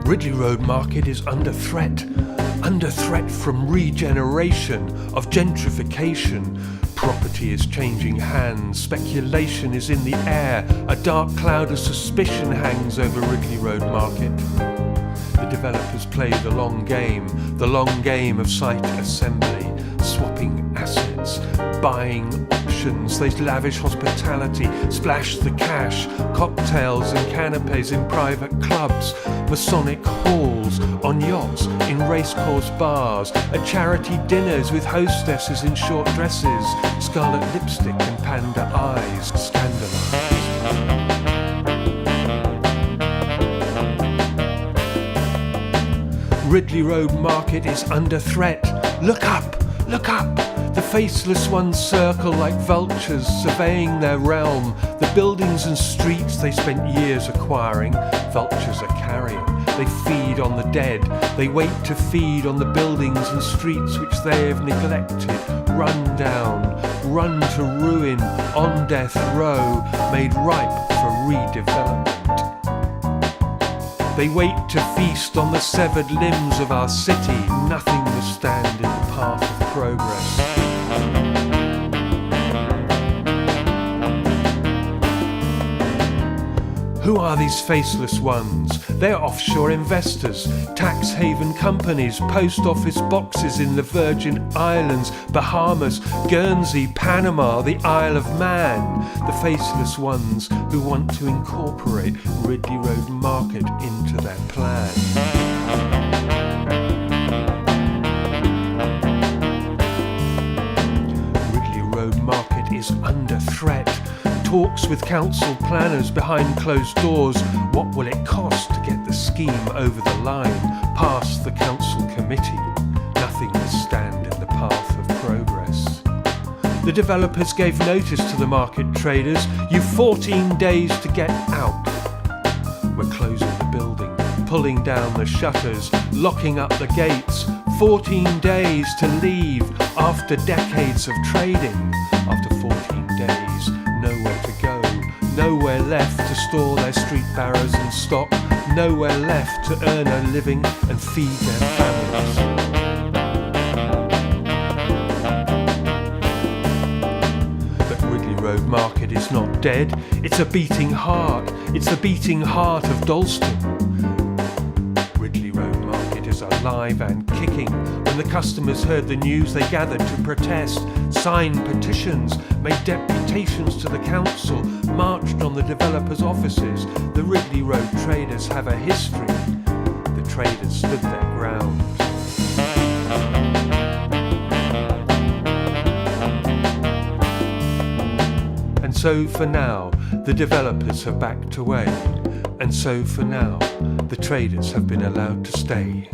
Ridley Road Market is under threat from regeneration, of gentrification. Property is changing hands, speculation is in the air, a dark cloud of suspicion hangs over Ridley Road Market. The developers play the long game of site assembly, swapping assets, buying options. They lavish hospitality, splash the cash, cocktails and canapes in private clubs, Masonic halls, on yachts, in racecourse bars, at charity dinners with hostesses in short dresses, scarlet lipstick and panda eyes, scandalised. Ridley Road Market is under threat. Look up, look up! The faceless ones circle like vultures, surveying their realm. The buildings and streets they spent years acquiring, vultures are carrying. They feed on the dead. They wait to feed on the buildings and streets which they have neglected, run down, run to ruin, on death row, made ripe for redevelopment. They wait to feast on the severed limbs of our city. Nothing will stand in the path of progress. Who are these faceless ones? They're offshore investors, tax haven companies, post office boxes in the Virgin Islands, Bahamas, Guernsey, Panama, the Isle of Man. The faceless ones who want to incorporate Ridley Road Market into their plan. Ridley Road Market is under threat. Talks with council planners behind closed doors. What will it cost to get the scheme over the line, past the council committee? Nothing will stand in the path of progress. The developers gave notice to the market traders. You've 14 days to get out. We're closing the building, pulling down the shutters, locking up the gates. 14 days to leave after decades of trading. After 14 days, nowhere to go, nowhere left to store their street barrows and stock, nowhere left to earn a living and feed their families. But Ridley Road Market is not dead, it's a beating heart, it's the beating heart of Dalston. Ridley Road Market is alive and kicking. When the customers heard the news, they gathered to protest, signed petitions, made deputations to the council, marched on the developers' offices. The Ridley Road traders have a history. The traders stood their ground. And so for now, the developers have backed away. And so for now, the traders have been allowed to stay.